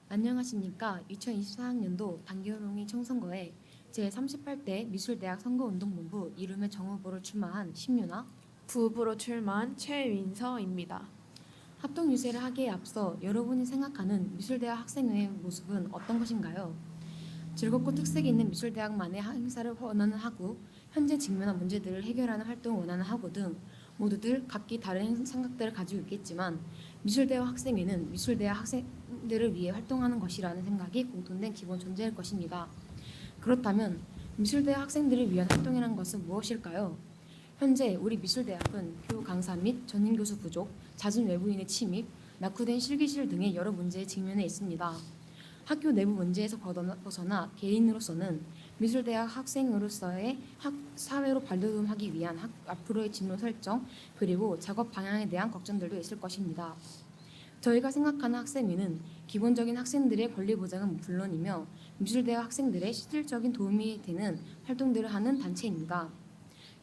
안녕하십니까. 2024학년도 단기호명이 총선거에 제38대 미술대학 선거운동본부 이름의 정후보로 출마한 신유나 부후보로 출마한 최민서입니다. 합동 유세를 하기에 앞서 여러분이 생각하는 미술대학 학생회의 모습은 어떤 것인가요? 즐겁고 특색이 있는 미술대학만의 행사를 원하는 학우, 현재 직면한 문제들을 해결하는 활동을 원하는 학우 등 모두들 각기 다른 생각들을 가지고 있겠지만 미술대학 학생회는 미술대학 학생들을 위해 활동하는 것이라는 생각이 공통된 기본 존재일 것입니다. 그렇다면 미술대학 학생들을 위한 활동이라는 것은 무엇일까요? 현재 우리 미술대학은 교우 강사 및 전임교수 부족, 잦은 외부인의 침입, 낙후된 실기실 등의 여러 문제에 직면해 있습니다. 학교 내부 문제에서 벗어나 개인으로서는 미술대학 학생으로서의 사회로 발돋움하기 위한 앞으로의 진로 설정 그리고 작업 방향에 대한 걱정들도 있을 것입니다. 저희가 생각하는 학생회는 기본적인 학생들의 권리 보장은 물론이며 미술대학 학생들의 실질적인 도움이 되는 활동들을 하는 단체입니다.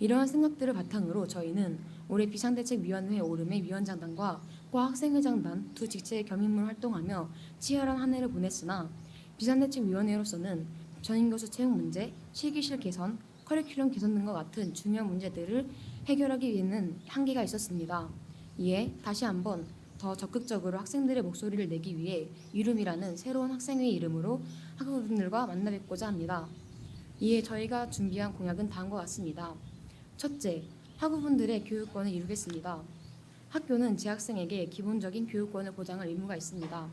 이러한 생각들을 바탕으로 저희는 올해 비상대책위원회 오름의 위원장단과 과학생회장단 두 직책의 겸임으로 활동하며 치열한 한 해를 보냈으나 비상대책위원회로서는 전임교수 채용 문제, 실기실 개선, 커리큘럼 개선 등과 같은 중요한 문제들을 해결하기 위해는 한계가 있었습니다. 이에 다시 한번 더 적극적으로 학생들의 목소리를 내기 위해 이름이라는 새로운 학생회 이름으로 학우분들과 만나 뵙고자 합니다. 이에 저희가 준비한 공약은 다음과 같습니다. 첫째, 학우분들의 교육권을 이루겠습니다. 학교는 재학생에게 기본적인 교육권을 보장할 의무가 있습니다.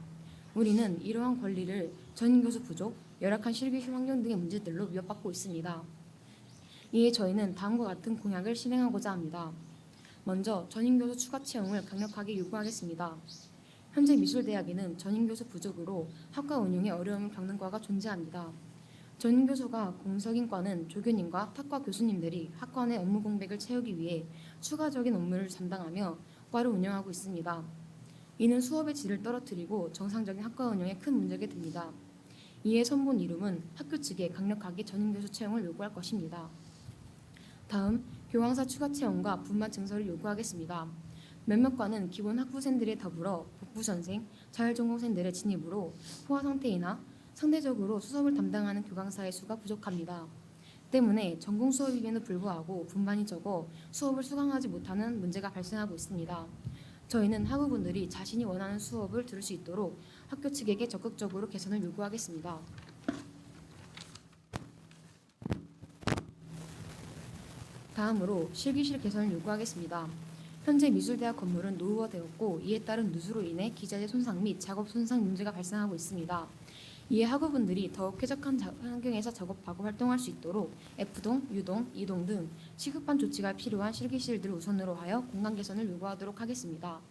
우리는 이러한 권리를 전임교수 부족, 열악한 실기실 환경 등의 문제들로 위협받고 있습니다. 이에 저희는 다음과 같은 공약을 실행하고자 합니다. 먼저 전임교수 추가 채용을 강력하게 요구하겠습니다. 현재 미술대학에는 전임교수 부족으로 학과 운영에 어려움을 겪는 과가 존재합니다. 전임교수가 공석인 과는 조교님과 탁과 교수님들이 학과 내 업무 공백을 채우기 위해 추가적인 업무를 담당하며 과를 운영하고 있습니다. 이는 수업의 질을 떨어뜨리고 정상적인 학과 운영에 큰 문제가 됩니다. 이에 선본 이름은 학교 측에 강력하게 전임교수 채용을 요구할 것입니다. 다음, 교황사 추가 채용과 분만 증설을 요구하겠습니다. 몇몇 과는 기본 학부생들에 더불어 복부전생, 자율전공생들의 진입으로 포화 상태이나 상대적으로 수업을 담당하는 교강사의 수가 부족합니다. 때문에 전공 수업임에도 불구하고 분반이 적어 수업을 수강하지 못하는 문제가 발생하고 있습니다. 저희는 학우분들이 자신이 원하는 수업을 들을 수 있도록 학교 측에게 적극적으로 개선을 요구하겠습니다. 다음으로 실기실 개선을 요구하겠습니다. 현재 미술대학 건물은 노후화되었고 이에 따른 누수로 인해 기자재 손상 및 작업 손상 문제가 발생하고 있습니다. 이에 학우분들이 더욱 쾌적한 환경에서 작업하고 활동할 수 있도록 F동, U동, E동 등 시급한 조치가 필요한 실기실들을 우선으로 하여 공간 개선을 요구하도록 하겠습니다.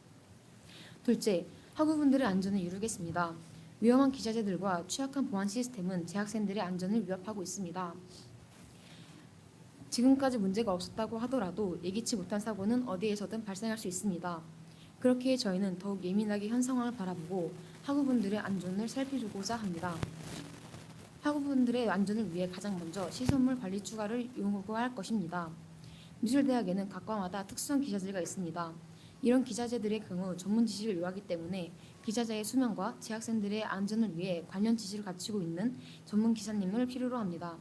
둘째, 학우분들의 안전을 이루겠습니다. 위험한 기자재들과 취약한 보안 시스템은 재학생들의 안전을 위협하고 있습니다. 지금까지 문제가 없었다고 하더라도 예기치 못한 사고는 어디에서든 발생할 수 있습니다. 그렇기에 저희는 더욱 예민하게 현 상황을 바라보고 학우분들의 안전을 살펴주고자 합니다. 학우분들의 안전을 위해 가장 먼저 시설물 관리 추가를 요구할 것입니다. 미술대학에는 각 과마다 특수한 기자재가 있습니다. 이런 기자재들의 경우 전문 지식을 요하기 때문에 기자재의 수명과 재학생들의 안전을 위해 관련 지식을 갖추고 있는 전문 기사님을 필요로 합니다.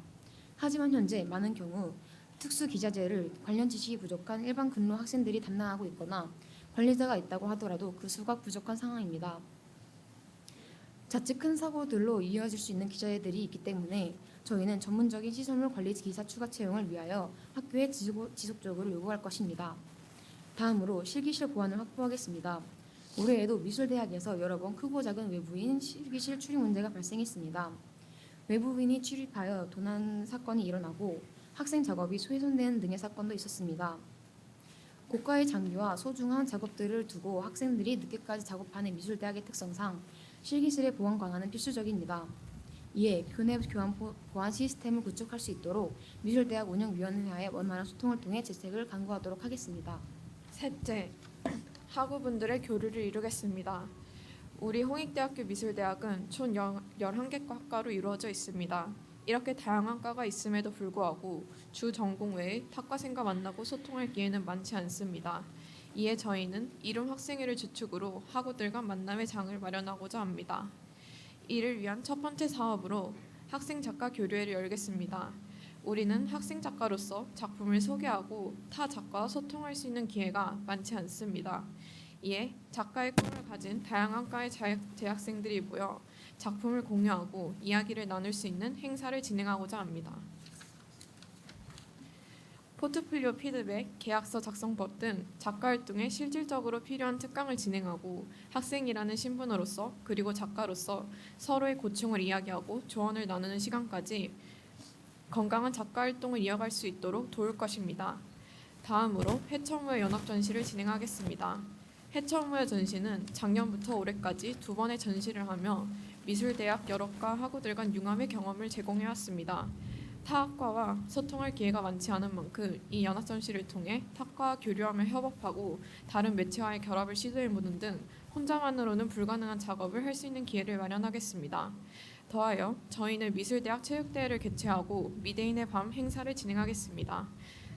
하지만 현재 많은 경우 특수 기자재를 관련 지식이 부족한 일반 근로 학생들이 담당하고 있거나 관리자가 있다고 하더라도 그 수가 부족한 상황입니다. 자칫 큰 사고들로 이어질 수 있는 기자재들이 있기 때문에 저희는 전문적인 시설물 관리 기사 추가 채용을 위하여 학교에 지속적으로 요구할 것입니다. 다음으로 실기실 보안을 확보하겠습니다. 올해에도 미술대학에서 여러 번 크고 작은 외부인 실기실 출입 문제가 발생했습니다. 외부인이 출입하여 도난 사건이 일어나고 학생 작업이 훼손되는 등의 사건도 있었습니다. 고가의 장비와 소중한 작업들을 두고 학생들이 늦게까지 작업하는 미술대학의 특성상 실기실의 보안 강화는 필수적입니다. 이에 교내 교환 보안 시스템을 구축할 수 있도록 미술대학 운영위원회와의 원만한 소통을 통해 재책을 강구하도록 하겠습니다. 셋째, 학우분들의 교류를 이루겠습니다. 우리 홍익대학교 미술대학은 총 11개 학과로 이루어져 있습니다. 이렇게 다양한 과가 있음에도 불구하고 주 전공 외에 학과생과 만나고 소통할 기회는 많지 않습니다. 이에 저희는 이룸 학생회를 주축으로 학우들 간 만남의 장을 마련하고자 합니다. 이를 위한 첫 번째 사업으로 학생 작가 교류회를 열겠습니다. 우리는 학생 작가로서 작품을 소개하고 타 작가와 소통할 수 있는 기회가 많지 않습니다. 이에 작가의 꿈을 가진 다양한 과의 재학생들이 모여 작품을 공유하고 이야기를 나눌 수 있는 행사를 진행하고자 합니다. 포트폴리오 피드백, 계약서 작성법 등 작가 활동에 실질적으로 필요한 특강을 진행하고 학생이라는 신분으로서 그리고 작가로서 서로의 고충을 이야기하고 조언을 나누는 시간까지 건강한 작가 활동을 이어갈 수 있도록 도울 것입니다. 다음으로 해처무의 연합 전시를 진행하겠습니다. 해처무의 전시는 작년부터 올해까지 2번의 전시를 하며 미술대학 여러 과 학우들 간 융합의 경험을 제공해왔습니다. 타 학과와 소통할 기회가 많지 않은 만큼 이 연합 전시를 통해 타과와 교류하며 협업하고 다른 매체와의 결합을 시도해보는 등 혼자만으로는 불가능한 작업을 할 수 있는 기회를 마련하겠습니다. 더하여 저희는 미술대학 체육대회를 개최하고 미대인의 밤 행사를 진행하겠습니다.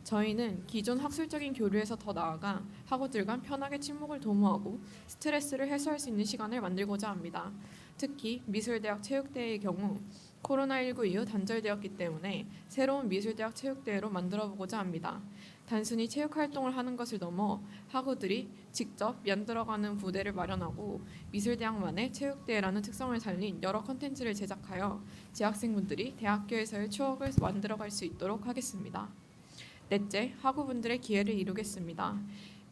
저희는 기존 학술적인 교류에서 더 나아가 학우들 간 편하게 친목을 도모하고 스트레스를 해소할 수 있는 시간을 만들고자 합니다. 특히 미술대학 체육대회의 경우 코로나19 이후 단절되었기 때문에 새로운 미술대학 체육대회로 만들어보고자 합니다. 단순히 체육활동을 하는 것을 넘어 학우들이 직접 연들어가는 무대를 마련하고 미술대학만의 체육대회라는 특성을 살린 여러 컨텐츠를 제작하여 재학생분들이 대학교에서의 추억을 만들어갈 수 있도록 하겠습니다. 넷째, 학우분들의 기회를 이루겠습니다.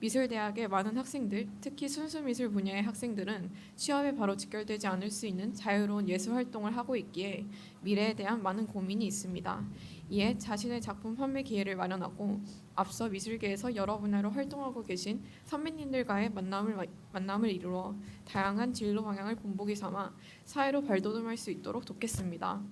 미술대학의 많은 학생들, 특히 순수미술 분야의 학생들은 취업에 바로 직결되지 않을 수 있는 자유로운 예술활동을 하고 있기에 미래에 대한 많은 고민이 있습니다. 이에 자신의 작품 판매 기회를 마련하고 앞서 미술계에서 여러 분야로 활동하고 계신 선배님들과의 만남을 이루어 다양한 진로 방향을 본보기 삼아 사회로 발돋움할 수 있도록 돕겠습니다.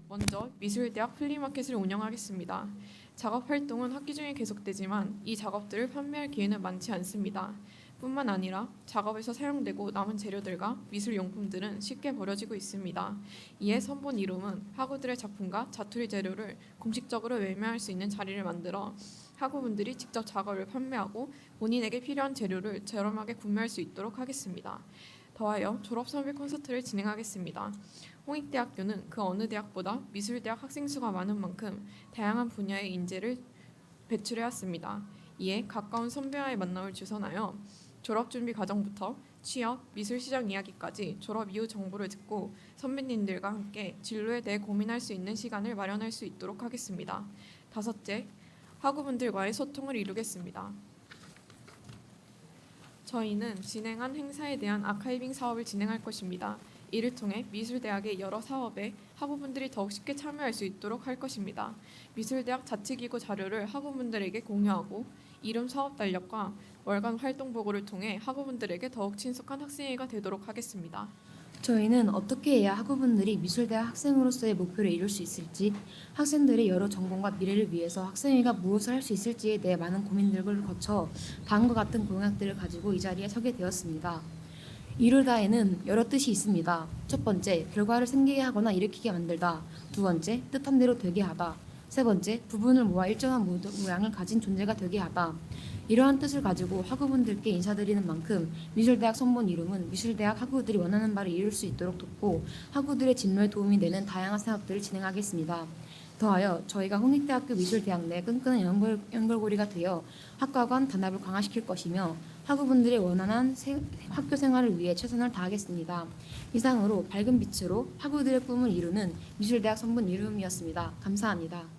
먼저 미술대학 플리마켓을 운영하겠습니다. 작업 활동은 학기 중에 계속되지만 이 작업들을 판매할 기회는 많지 않습니다. 뿐만 아니라 작업에서 사용되고 남은 재료들과 미술 용품들은 쉽게 버려지고 있습니다. 이에 선본 이룸은 학우들의 작품과 자투리 재료를 공식적으로 매매할 수 있는 자리를 만들어 학우분들이 직접 작업을 판매하고 본인에게 필요한 재료를 저렴하게 구매할 수 있도록 하겠습니다. 더하여 졸업선배 콘서트를 진행하겠습니다. 홍익대학교는 그 어느 대학보다 미술대학 학생 수가 많은 만큼 다양한 분야의 인재를 배출해왔습니다. 이에 가까운 선배와의 만남을 주선하여 졸업준비 과정부터 취업, 미술시장 이야기까지 졸업 이후 정보를 듣고 선배님들과 함께 진로에 대해 고민할 수 있는 시간을 마련할 수 있도록 하겠습니다. 다섯째, 학우분들과의 소통을 이루겠습니다. 저희는 진행한 행사에 대한 아카이빙 사업을 진행할 것입니다. 이를 통해 미술대학의 여러 사업에 학우분들이 더욱 쉽게 참여할 수 있도록 할 것입니다. 미술대학 자치기구 자료를 학우분들에게 공유하고 이름 사업 달력과 월간 활동 보고를 통해 학우분들에게 더욱 친숙한 학생회가 되도록 하겠습니다. 저희는 어떻게 해야 학우분들이 미술대학 학생으로서의 목표를 이룰 수 있을지, 학생들의 여러 전공과 미래를 위해서 학생회가 무엇을 할 수 있을지에 대해 많은 고민들을 거쳐 다음과 같은 공약들을 가지고 이 자리에 서게 되었습니다. 이루다에는 여러 뜻이 있습니다. 첫 번째, 결과를 생기게 하거나 일으키게 만들다. 두 번째, 뜻한 대로 되게 하다. 세 번째, 부분을 모아 일정한 모양을 가진 존재가 되게 하다. 이러한 뜻을 가지고 학우분들께 인사드리는 만큼 미술대학 선본 이름은 미술대학 학우들이 원하는 바를 이룰 수 있도록 돕고 학우들의 진로에 도움이 되는 다양한 사업들을 진행하겠습니다. 더하여 저희가 홍익대학교 미술대학 내 끈끈한 연결고리가 되어 학과 간 단합을 강화시킬 것이며 학우분들의 원활한 학교 생활을 위해 최선을 다하겠습니다. 이상으로 밝은 빛으로 학우들의 꿈을 이루는 미술대학 선본 이름이었습니다. 감사합니다.